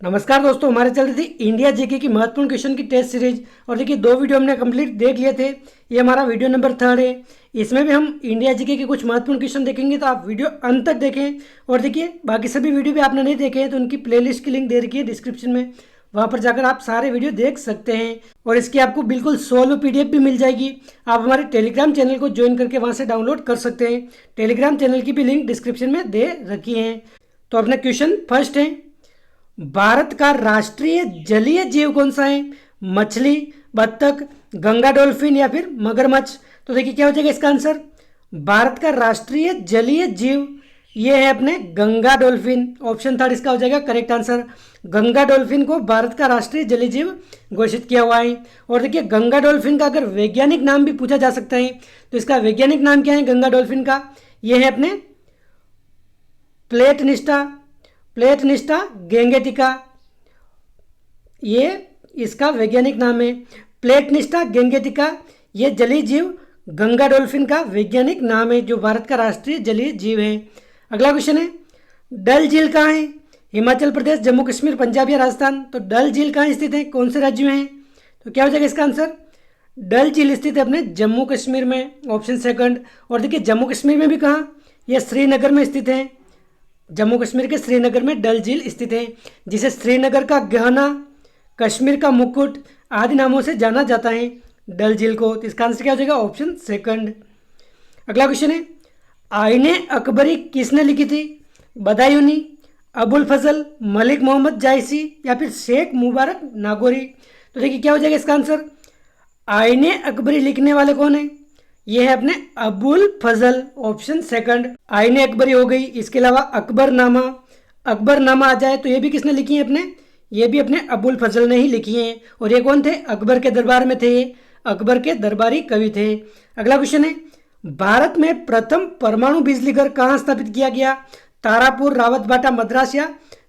नमस्कार दोस्तों, हमारे चल रही थी इंडिया जीके की महत्वपूर्ण क्वेश्चन की टेस्ट सीरीज। और देखिए 2 वीडियो हमने कंप्लीट देख लिए थे। ये हमारा वीडियो नंबर 3 है। इसमें भी हम इंडिया जीके के कुछ महत्वपूर्ण क्वेश्चन देखेंगे, तो आप वीडियो अंत तक देखें। और देखिए बाकी सभी वीडियो भी आपने नहीं देखे हैं तो उनकी प्लेलिस्ट की लिंक दे रखी है डिस्क्रिप्शन में, वहाँ पर जाकर आप सारे वीडियो देख सकते हैं। और इसकी आपको बिल्कुल सोलो पीडीएफ भी मिल जाएगी। आप हमारे टेलीग्राम चैनल को ज्वाइन करके वहाँ से डाउनलोड कर सकते हैं। टेलीग्राम चैनल की भी लिंक डिस्क्रिप्शन में दे रखी है। तो अपना क्वेश्चन फर्स्ट है, भारत का राष्ट्रीय जलीय जीव कौन सा है? मछली, बत्तख, गंगा डॉल्फिन या फिर मगरमच्छ? तो देखिए क्या हो जाएगा इसका आंसर। भारत का राष्ट्रीय जलीय जीव ये है अपने गंगा डॉल्फिन। ऑप्शन थर्ड इसका हो जाएगा करेक्ट आंसर। गंगा डॉल्फिन को भारत का राष्ट्रीय जलीय जीव घोषित किया हुआ है। और देखिए गंगा डॉल्फिन का अगर वैज्ञानिक नाम भी पूछा जा सकता है तो इसका वैज्ञानिक नाम क्या है गंगा डॉल्फिन का? यह है अपने प्लेटनिस्टा प्लेटनिस्टा गैंगेटिका, ये इसका वैज्ञानिक नाम है। प्लेटनिस्टा गैंगेटिका ये जलीय जीव गंगा डॉल्फिन का वैज्ञानिक नाम है, जो भारत का राष्ट्रीय जलीय जीव है। अगला क्वेश्चन है, डल झील कहाँ है? हिमाचल प्रदेश, जम्मू कश्मीर, पंजाब या राजस्थान? तो डल झील कहाँ स्थित है, कौन से राज्य में है? तो क्या हो जाएगा इसका आंसर। डल झील स्थित है अपने जम्मू कश्मीर में, ऑप्शन सेकंड। और देखिए जम्मू कश्मीर में भी कहाँ, यह श्रीनगर में स्थित है। जम्मू कश्मीर के श्रीनगर में डल झील स्थित है, जिसे श्रीनगर का गहना, कश्मीर का मुकुट आदि नामों से जाना जाता है डल झील को। तो इसका आंसर क्या हो जाएगा, ऑप्शन सेकंड। अगला क्वेश्चन है, आईने अकबरी किसने लिखी थी? बदायूनी, अबुल फजल, मलिक मोहम्मद जायसी या फिर शेख मुबारक नागौरी? तो देखिए क्या हो जाएगा इसका आंसर। आईने अकबरी लिखने वाले कौन है? ये है अपने अबुल फजल, ऑप्शन सेकंड। आईने अकबरी हो गई। इसके अलावा अकबरनामा, अकबरनामा आ जाए तो ये भी किसने लिखी है अपने? ये भी अपने अबुल फजल ने ही लिखी हैं। और ये कौन थे? अकबर के दरबार में थे, अकबर के दरबारी कवि थे। अगला क्वेश्चन है, भारत में प्रथम परमाणु बिजली घर कहाँ स्थापित किया गया? तारापुर, रावतबाटा, मद्रास या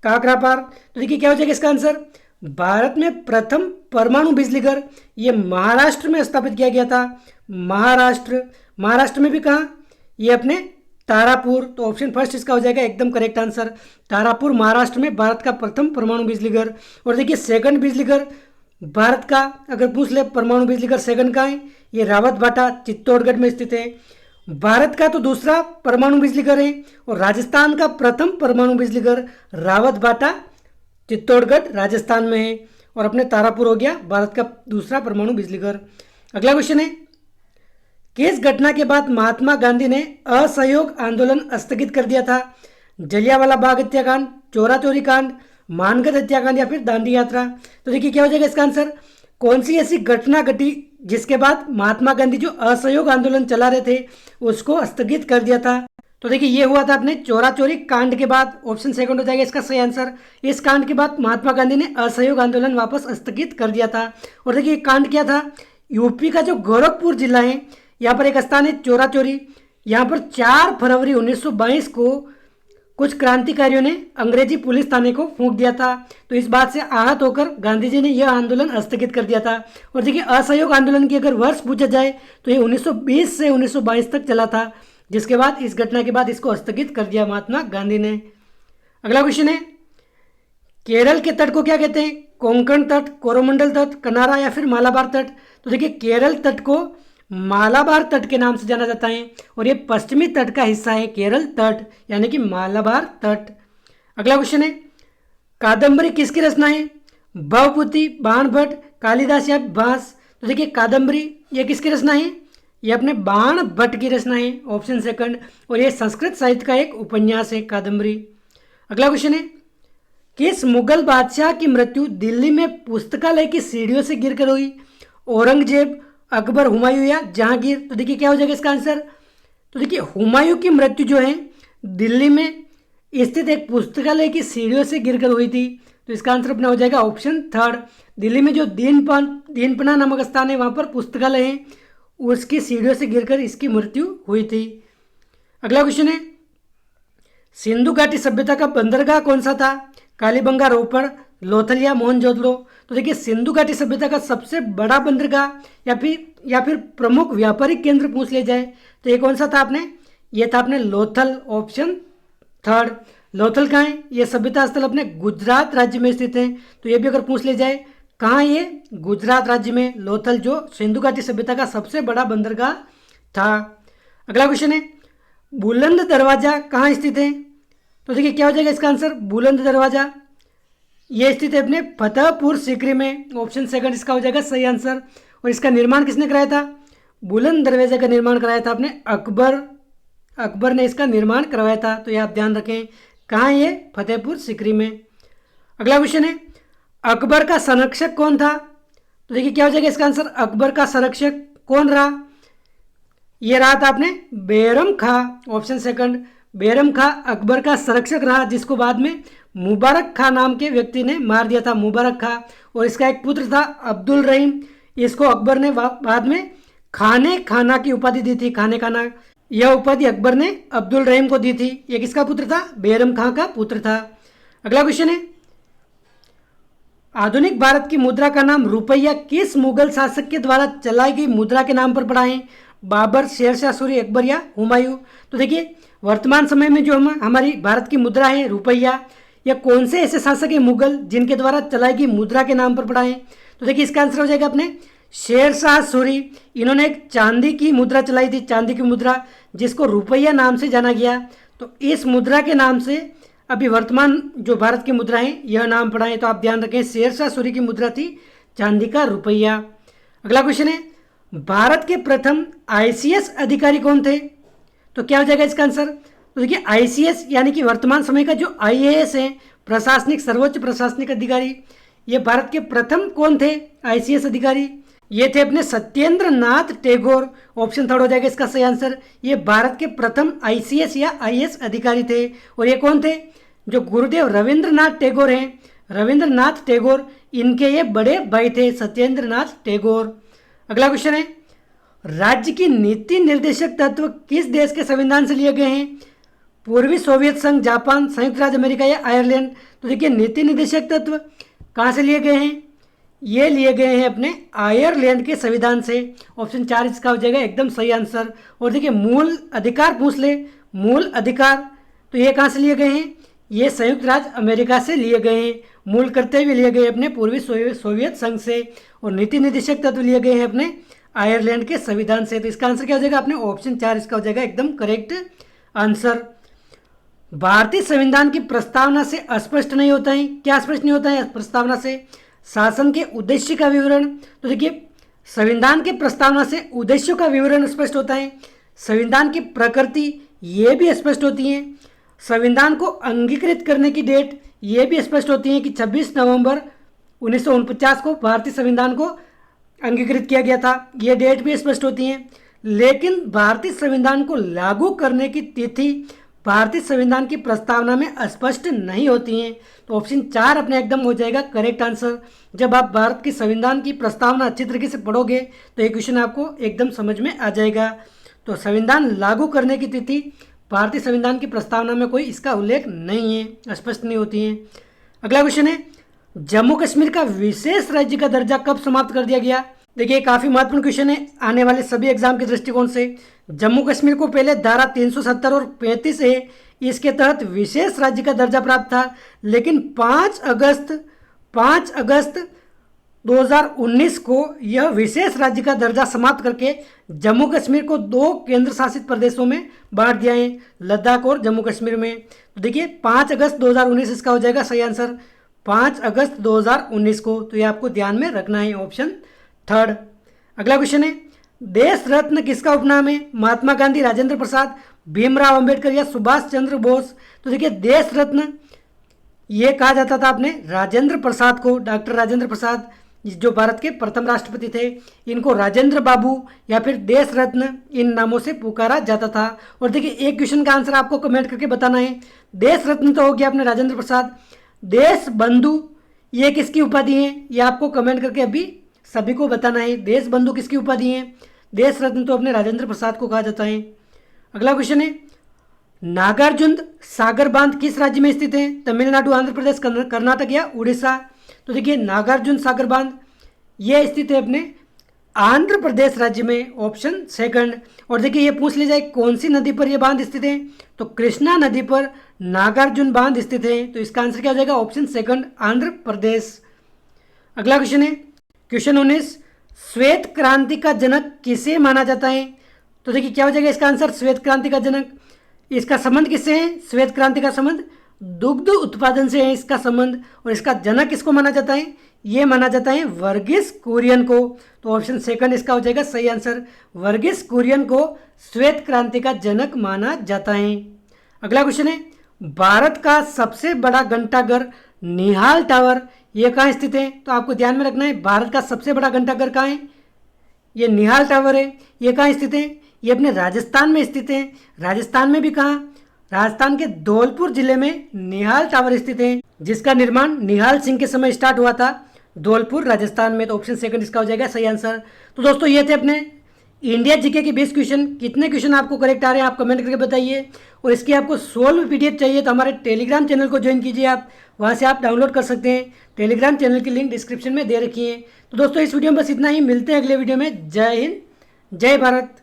काकरापार? तो देखिए क्या हो जाएगा इसका आंसर। भारत में प्रथम परमाणु बिजली घर ये महाराष्ट्र में स्थापित किया गया था। महाराष्ट्र में भी कहाँ? ये अपने तारापुर। तो ऑप्शन फर्स्ट इसका हो जाएगा एकदम करेक्ट आंसर। तारापुर महाराष्ट्र में भारत का प्रथम परमाणु बिजली घर। और देखिए सेकंड बिजली घर भारत का अगर पूछ ले, परमाणु बिजली घर सेकंड का है, ये रावतबाटा चित्तौड़गढ़ में स्थित है। भारत का तो दूसरा परमाणु बिजली घर है, और राजस्थान का प्रथम परमाणु बिजली घर रावतबाटा चित्तौड़गढ़ राजस्थान में है। और अपने तारापुर हो गया भारत का दूसरा परमाणु बिजली घर। अगला क्वेश्चन है, किस घटना के बाद महात्मा गांधी ने असहयोग आंदोलन स्थगित कर दिया था? जलियांवाला बाग हत्याकांड, चोरा चोरी कांड, मानगढ़ हत्याकांड या फिर दांडी यात्रा? तो देखिए क्या हो जाएगा इसका आंसर। कौन सी ऐसी घटना घटी जिसके बाद महात्मा गांधी जो असहयोग आंदोलन चला रहे थे उसको स्थगित कर दिया था? तो देखिए ये हुआ था अपने चोरा चोरी कांड के बाद, ऑप्शन सेकंड हो जाएगा इसका सही आंसर। इस कांड के बाद महात्मा गांधी ने असहयोग आंदोलन वापस स्थगित कर दिया था। और देखिए कांड क्या था, यूपी का जो गोरखपुर जिला है यहाँ पर एक स्थान है चोरा चोरी। यहाँ पर 4 फरवरी 1922 को कुछ क्रांतिकारियों ने अंग्रेजी पुलिस थाने को फूंक दिया था। तो इस बात से आहत होकर गांधी जी ने यह आंदोलन स्थगित कर दिया था। और देखिए असहयोग आंदोलन की अगर वर्ष पूछा जाए तो ये 1920 से 1922 तक चला था, जिसके बाद इस घटना के बाद इसको स्थगित कर दिया महात्मा गांधी ने। अगला क्वेश्चन है, केरल के तट को क्या कहते हैं? कोंकण तट, कोरोमंडल तट, कनारा या फिर मालाबार तट? तो देखिए केरल तट को मालाबार तट के नाम से जाना जाता है, और ये पश्चिमी तट का हिस्सा है केरल तट, यानी कि मालाबार तट। अगला क्वेश्चन है, कादम्बरी किसकी रचना है? भवभूति, बाणभट्ट, कालिदास या भास? तो देखिए कादम्बरी ये किसकी रचना है? ये अपने बाणभट्ट की रचना है, ऑप्शन सेकंड। और ये संस्कृत साहित्य का एक उपन्यास है कादम्बरी। अगला क्वेश्चन है, किस मुगल बादशाह की मृत्यु दिल्ली में पुस्तकालय की सीढ़ियों से गिरकर हुई? औरंगजेब, अकबर, हुमायूं या जहांगीर? तो देखिए क्या हो जाएगा इसका आंसर। तो देखिए हुमायूं की मृत्यु जो है दिल्ली में स्थित एक पुस्तकालय की सीढ़ियों से गिरकर हुई थी। तो इसका आंसर अपना हो जाएगा ऑप्शन थर्ड। दिल्ली में जो दीनपना नामक स्थान है वहाँ पर पुस्तकालय है, उसकी सीढ़ियों से गिरकर इसकी मृत्यु हुई थी। अगला क्वेश्चन है, सिंधु घाटी सभ्यता का बंदरगाह कौन सा था? कालीबंगा, रोपड़, लोथल या मोहनजोदड़ो? तो देखिए सिंधु घाटी सभ्यता का सबसे बड़ा बंदरगाह या फिर प्रमुख व्यापारिक केंद्र पूछ लिया जाए तो ये कौन सा था आपने? ये था अपने लोथल, ऑप्शन थर्ड। लोथल कहाँ है? ये सभ्यता स्थल अपने गुजरात राज्य में स्थित है। तो ये भी अगर पूछ ले जाए कहाँ ये, गुजरात राज्य में लोथल, जो सिंधु घाटी सभ्यता का सबसे बड़ा बंदरगाह था। अगला क्वेश्चन है बुलंद दरवाजा कहाँ स्थित है? तो देखिए क्या हो जाएगा इसका आंसर, बुलंद दरवाजा ये स्थित है अपने फतेहपुर सीकरी में। ऑप्शन सेकंड इसका हो जाएगा सही आंसर। और इसका निर्माण किसने कराया था? बुलंद दरवाजे का निर्माण कराया था अपने अकबर ने इसका निर्माण करवाया था। तो ये आप ध्यान रखें, कहाँ ये, फतेहपुर सीकरी में। अगला क्वेश्चन है अकबर का संरक्षक कौन था? तो देखिए क्या हो जाएगा इसका आंसर, अकबर का संरक्षक कौन रहा? ये रहा था अपने बैरम खां। ऑप्शन सेकंड, बैरम खां अकबर का संरक्षक रहा, जिसको बाद में मुबारक खां नाम के व्यक्ति ने मार दिया था, मुबारक खां। और इसका एक पुत्र था अब्दुल रहीम, इसको अकबर ने बाद में खाने खाना की उपाधि दी थी, खाने खाना। यह उपाधि अकबर ने अब्दुल रहीम को दी थी। ये किसका पुत्र था? बैरम खां का पुत्र था। अगला क्वेश्चन है आधुनिक भारत की मुद्रा का नाम रुपया किस मुगल शासक के द्वारा चलाई गई मुद्रा के नाम पर पड़ा है? बाबर, शेरशाह सूरी, अकबर या हुमायूं? तो देखिए वर्तमान समय में जो हमारी भारत की मुद्रा है रुपया, या कौन से ऐसे शासक है मुगल जिनके द्वारा चलाई गई मुद्रा के नाम पर पड़ा है? तो देखिए इसका आंसर हो जाएगा अपने शेरशाह सूरी। इन्होंने एक चांदी की मुद्रा चलाई थी, चांदी की मुद्रा, जिसको रुपया नाम से जाना गया। तो इस मुद्रा के नाम से अभी वर्तमान जो भारत की मुद्रा है यह नाम पड़ा है। तो आप ध्यान रखें, शेरशाह सूरी की मुद्रा थी चांदी का रुपया। अगला क्वेश्चन है भारत के प्रथम आईसीएस अधिकारी कौन थे? तो क्या हो जाएगा इसका आंसर? तो देखिए आईसीएस यानी कि वर्तमान समय का जो आईएएस है, प्रशासनिक सर्वोच्च प्रशासनिक अधिकारी, ये भारत के प्रथम कौन थे आईसीएस अधिकारी? ये थे अपने सत्येंद्र नाथ टैगोर। ऑप्शन थर्ड हो जाएगा इसका सही आंसर। ये भारत के प्रथम आईसीएस या आईएएस अधिकारी थे। और ये कौन थे? जो गुरुदेव रविंद्रनाथ टैगोर हैं, रविंद्रनाथ टैगोर, इनके ये बड़े भाई थे सत्येंद्र नाथ टैगोर। अगला क्वेश्चन है राज्य की नीति निर्देशक तत्व किस देश के संविधान से लिए गए हैं? पूर्वी सोवियत संघ, जापान, संयुक्त राज्य अमेरिका या आयरलैंड? तो देखिए नीति निर्देशक तत्व कहाँ से लिए गए हैं? ये लिए गए हैं अपने आयरलैंड के संविधान से। ऑप्शन 4 इसका हो जाएगा एकदम सही आंसर। और देखिए मूल अधिकार पूछ ले, मूल अधिकार, तो ये कहाँ से लिए गए हैं? ये संयुक्त राज्य अमेरिका से लिए गए हैं। मूल कर्तव्य लिए गए अपने पूर्वी सोवियत संघ से। और नीति निर्देशक तत्व लिए गए हैं अपने आयरलैंड के संविधान से। तो इसका आंसर क्या हो जाएगा? अपने ऑप्शन 4 इसका हो जाएगा एकदम करेक्ट आंसर। भारतीय संविधान की प्रस्तावना से स्पष्ट नहीं होता है, क्या स्पष्ट नहीं होता है प्रस्तावना से? शासन के उद्देश्य का विवरण। तो देखिए संविधान के प्रस्तावना से उद्देश्यों का विवरण स्पष्ट होता है, संविधान की प्रकृति ये भी स्पष्ट होती है, संविधान को अंगीकृत करने की डेट ये भी स्पष्ट होती है कि 26 नवंबर 1949 को भारतीय संविधान को अंगीकृत किया गया था, ये डेट भी स्पष्ट होती है। लेकिन भारतीय संविधान को लागू करने की तिथि भारतीय संविधान की प्रस्तावना में स्पष्ट नहीं होती हैं। तो ऑप्शन 4 अपने एकदम हो जाएगा करेक्ट आंसर। जब आप भारत की संविधान की प्रस्तावना अच्छी तरीके से पढ़ोगे तो ये क्वेश्चन आपको एकदम समझ में आ जाएगा। तो संविधान लागू करने की तिथि भारतीय संविधान की प्रस्तावना में कोई इसका उल्लेख नहीं है, स्पष्ट नहीं होती है। अगला क्वेश्चन है जम्मू कश्मीर का विशेष राज्य का दर्जा कब समाप्त कर दिया गया? देखिए काफ़ी महत्वपूर्ण क्वेश्चन है आने वाले सभी एग्जाम के दृष्टिकोण से। जम्मू कश्मीर को पहले धारा 370 और 35 है, इसके तहत विशेष राज्य का दर्जा प्राप्त था। लेकिन 5 अगस्त 2019 को यह विशेष राज्य का दर्जा समाप्त करके जम्मू कश्मीर को 2 केंद्र शासित प्रदेशों में बांट दिया है, लद्दाख और जम्मू कश्मीर में। तो देखिए 5 अगस्त 2019 इसका हो जाएगा सही आंसर, 5 अगस्त 2019 को। तो ये आपको ध्यान में रखना है, ऑप्शन 3। अगला क्वेश्चन है देश रत्न किसका उपनाम है? महात्मा गांधी, राजेंद्र प्रसाद, भीमराव अंबेडकर या सुभाष चंद्र बोस? तो देखिए देश रत्न ये कहा जाता था अपने राजेंद्र प्रसाद को, डॉक्टर राजेंद्र प्रसाद जो भारत के प्रथम राष्ट्रपति थे, इनको राजेंद्र बाबू या फिर देश रत्न इन नामों से पुकारा जाता था। और देखिए एक क्वेश्चन का आंसर आपको कमेंट करके बताना है। देश रत्न तो हो गया अपने राजेंद्र प्रसाद, देश बंधु ये किसकी उपाधि है? ये आपको कमेंट करके अभी सभी को बताना है। देश बंधु किसकी उपाधि है? देश रत्न तो अपने राजेंद्र प्रसाद को कहा जाता है। अगला क्वेश्चन है नागार्जुन सागर बांध किस राज्य में स्थित है? तमिलनाडु, आंध्र प्रदेश, कर्नाटक या उड़ीसा? तो देखिए नागार्जुन सागर बांध ये स्थित है अपने आंध्र प्रदेश राज्य में, ऑप्शन सेकंड। और देखिए ये पूछ लिया जाए कौन सी नदी पर यह बांध स्थित है, तो कृष्णा नदी पर नागार्जुन बांध स्थित है। तो इसका आंसर क्या हो जाएगा, ऑप्शन सेकंड, आंध्र प्रदेश। अगला क्वेश्चन है क्वेश्चन 19, श्वेत क्रांति का जनक किसे माना जाता है। तो देखिए क्या हो जाएगा इसका आंसर, श्वेत क्रांति का जनक। इसका संबंध किससे है, श्वेत क्रांति का संबंध दुग्ध उत्पादन से है इसका संबंध। और इसका जनक किसको माना जाता है, ये माना जाता है वर्गीस कुरियन को। तो ऑप्शन सेकंड इसका हो जाएगा सही आंसर, वर्गीस कुरियन को श्वेत क्रांति का जनक माना जाता है। अगला क्वेश्चन है भारत का सबसे बड़ा घंटाघर निहाल टावर ये कहाँ स्थित है। तो आपको ध्यान में रखना है भारत का सबसे बड़ा घंटाघर कहाँ है, ये निहाल टावर है। ये कहाँ स्थित है, ये अपने राजस्थान में स्थित है। राजस्थान में भी कहाँ, राजस्थान के धौलपुर जिले में निहाल टावर स्थित है, जिसका निर्माण निहाल सिंह के समय स्टार्ट हुआ था, धौलपुर राजस्थान में। तो ऑप्शन सेकंड इसका हो जाएगा सही आंसर। तो दोस्तों ये थे अपने इंडिया जीके के 20 क्वेश्चन। कितने क्वेश्चन आपको करेक्ट आ रहे हैं आप कमेंट करके बताइए। और इसकी आपको सोल्व पीडीएफ चाहिए तो हमारे टेलीग्राम चैनल को ज्वाइन कीजिए, आप वहाँ से आप डाउनलोड कर सकते हैं। टेलीग्राम चैनल की लिंक डिस्क्रिप्शन में दे रखी है। तो दोस्तों इस वीडियो में बस इतना ही, मिलते हैं अगले वीडियो में। जय हिंद, जय भारत।